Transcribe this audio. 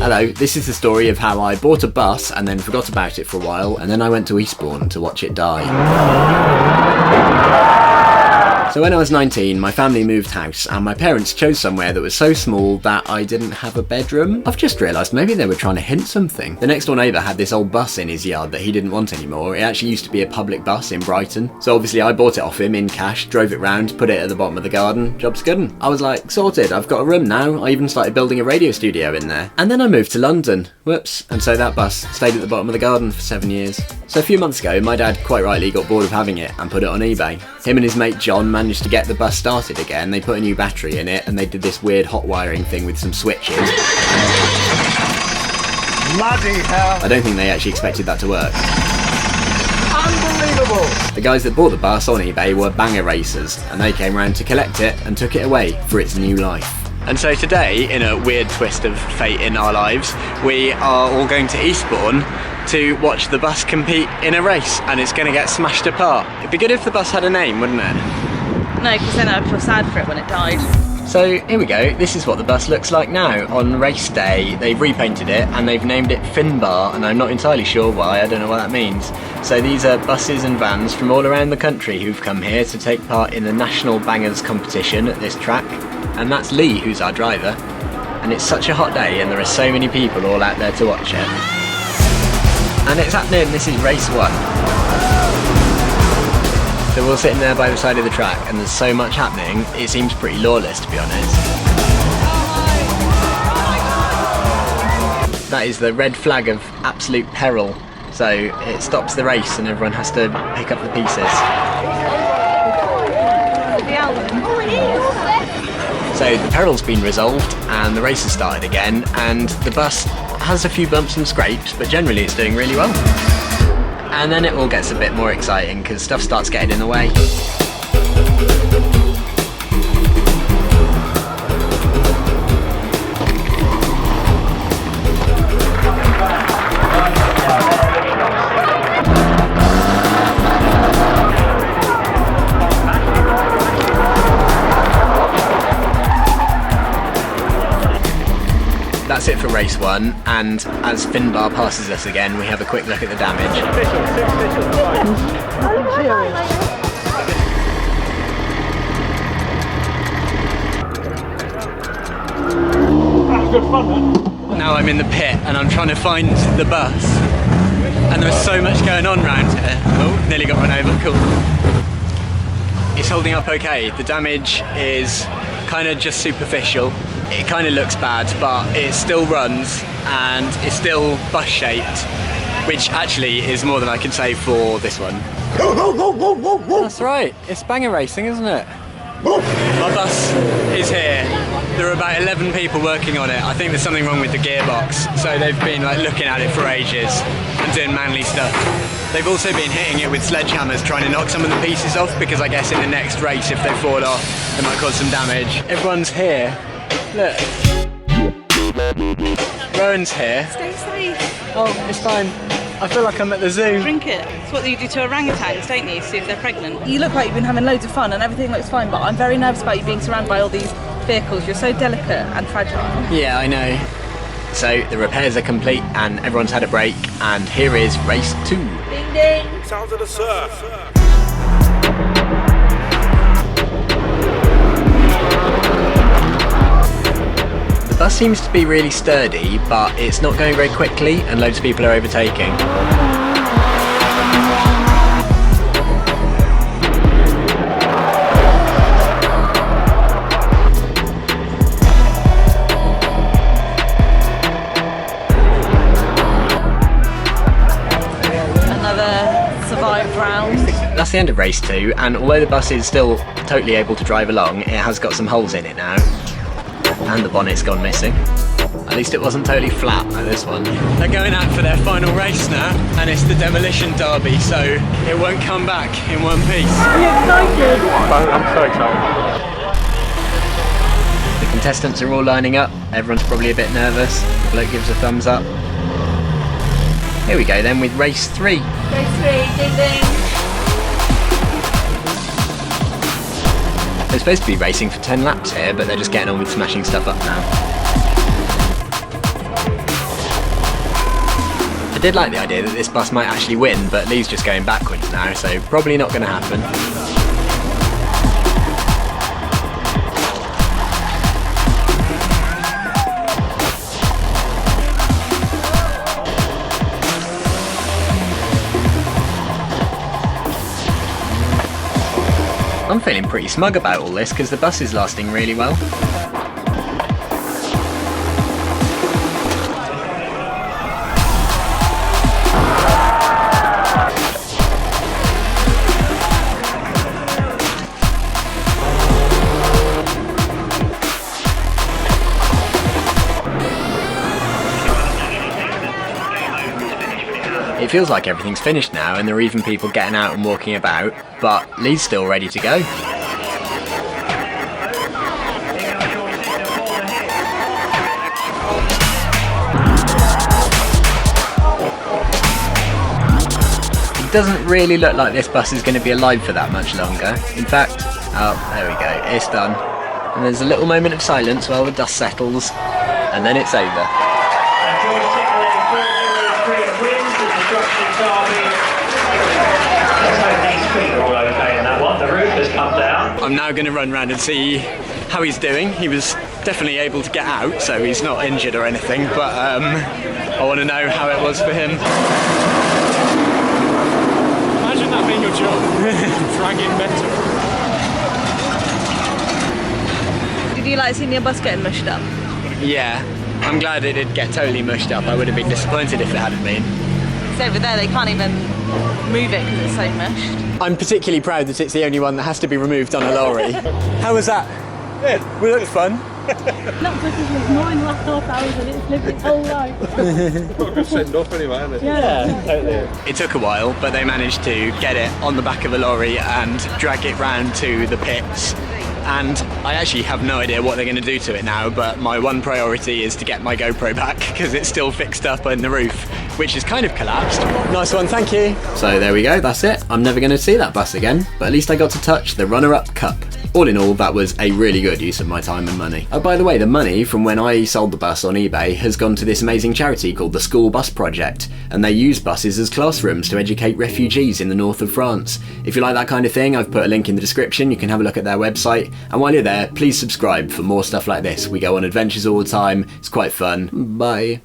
Hello, this is the story of how I bought a bus and then forgot about it for a while, and then I went to Eastbourne to watch it die. So when I was 19, my family moved house and my parents chose somewhere that was so small that I didn't have a bedroom. I've just realised maybe they were trying to hint something. The next door neighbour had this old bus in his yard that he didn't want anymore. It actually used to be a public bus in Brighton. So obviously I bought it off him in cash, drove it round, put it at the bottom of the garden, job's good. I was like, sorted, I've got a room now. I even started building a radio studio in there. And then I moved to London. Whoops. And so that bus stayed at the bottom of the garden for 7 years. So a few months ago, my dad quite rightly got bored of having it and put it on eBay. Him and his mate John managed to get the bus started again. They put a new battery in it and they did this weird hot wiring thing with some switches. Bloody hell! I don't think they actually expected that to work. Unbelievable! The guys that bought the bus on eBay were banger racers, and they came round to collect it and took it away for its new life. And so today, in a weird twist of fate in our lives, we are all going to Eastbourne to watch the bus compete in a race, and it's going to get smashed apart. It'd be good if the bus had a name, wouldn't it? No, because then I'd feel sad for it when it died. So here we go, this is what the bus looks like now. On race day, they've repainted it and they've named it Finbar, and I'm not entirely sure why, I don't know what that means. So these are buses and vans from all around the country who've come here to take part in the National Bangers competition at this track. And that's Lee, who's our driver. And it's such a hot day and there are so many people all out there to watch it. And it's happening, this is race 1. So we're all sitting there by the side of the track and there's so much happening, it seems pretty lawless to be honest. That is the red flag of absolute peril. So it stops the race and everyone has to pick up the pieces. So the peril's been resolved and the race has started again, and the bus has a few bumps and scrapes, but generally it's doing really well. And then it all gets a bit more exciting because stuff starts getting in the way. That's it for race 1, and as Finbar passes us again, we have a quick look at the damage. Now I'm in the pit and I'm trying to find the bus, and there's so much going on around here. Oh, nearly got run over, cool. It's holding up okay. The damage is kind of just superficial. It kind of looks bad, but it still runs and it's still bus shaped, which actually is more than I can say for this one. That's right, it's banger racing, isn't it? My bus is here. There are about 11 people working on it. I think there's something wrong with the gearbox, so they've been like looking at it for ages and doing manly stuff. They've also been hitting it with sledgehammers, trying to knock some of the pieces off, because I guess in the next race, if they fall off, it might cause some damage. Everyone's here. Look. Rowan's here. Stay safe. Oh, it's fine. I feel like I'm at the zoo. Drink it. It's what you do to orangutans, don't you? See if they're pregnant. You look like you've been having loads of fun and everything looks fine, but I'm very nervous about you being surrounded by all these vehicles. You're so delicate and fragile. Yeah, I know. So the repairs are complete and everyone's had a break, and here is race 2. Ding ding. Sounds of the surf. The bus seems to be really sturdy, but it's not going very quickly and loads of people are overtaking. That's the end of race 2, and although the bus is still totally able to drive along, it has got some holes in it now, and the bonnet's gone missing. At least it wasn't totally flat like this one. They're going out for their final race now, and it's the demolition derby, so it won't come back in one piece. Are you excited? I'm so excited. The contestants are all lining up, everyone's probably a bit nervous. The bloke gives a thumbs up. Here we go then with race 3. Race 3, ding ding. They're supposed to be racing for 10 laps here, but they're just getting on with smashing stuff up now. I did like the idea that this bus might actually win, but Lee's just going backwards now, so probably not going to happen. I'm feeling pretty smug about all this because the bus is lasting really well. It feels like everything's finished now and there are even people getting out and walking about, but Lee's still ready to go. It doesn't really look like this bus is going to be alive for that much longer. In fact, oh, there we go, it's done. And there's a little moment of silence while the dust settles, and then it's over. I'm now going to run around and see how he's doing. He was definitely able to get out, so he's not injured or anything, but I want to know how it was for him. Imagine that being your job. Dragging metal. Did you like seeing your bus getting mushed up? Yeah, I'm glad it did get totally mushed up. I would have been disappointed if it hadn't been. It's over there, they can't even move it because it's so mushed. I'm particularly proud that it's the only one that has to be removed on a lorry. How was that? Yeah, we looked fun. Not because it's 9.5 hours and it's lived its whole life. Got a good send off anyway, hasn't it? Yeah, totally. It took a while, but they managed to get it on the back of a lorry and drag it round to the pits. And I actually have no idea what they're going to do to it now, but my one priority is to get my GoPro back because it's still fixed up on the roof, which is kind of collapsed. Nice one, thank you. So there we go, that's it. I'm never going to see that bus again, but at least I got to touch the runner-up cup. All in all, that was a really good use of my time and money. Oh, by the way, the money from when I sold the bus on eBay has gone to this amazing charity called the School Bus Project, and they use buses as classrooms to educate refugees in the north of France. If you like that kind of thing, I've put a link in the description. You can have a look at their website, and while you're there, please subscribe for more stuff like this. We go on adventures all the time. It's quite fun. Bye.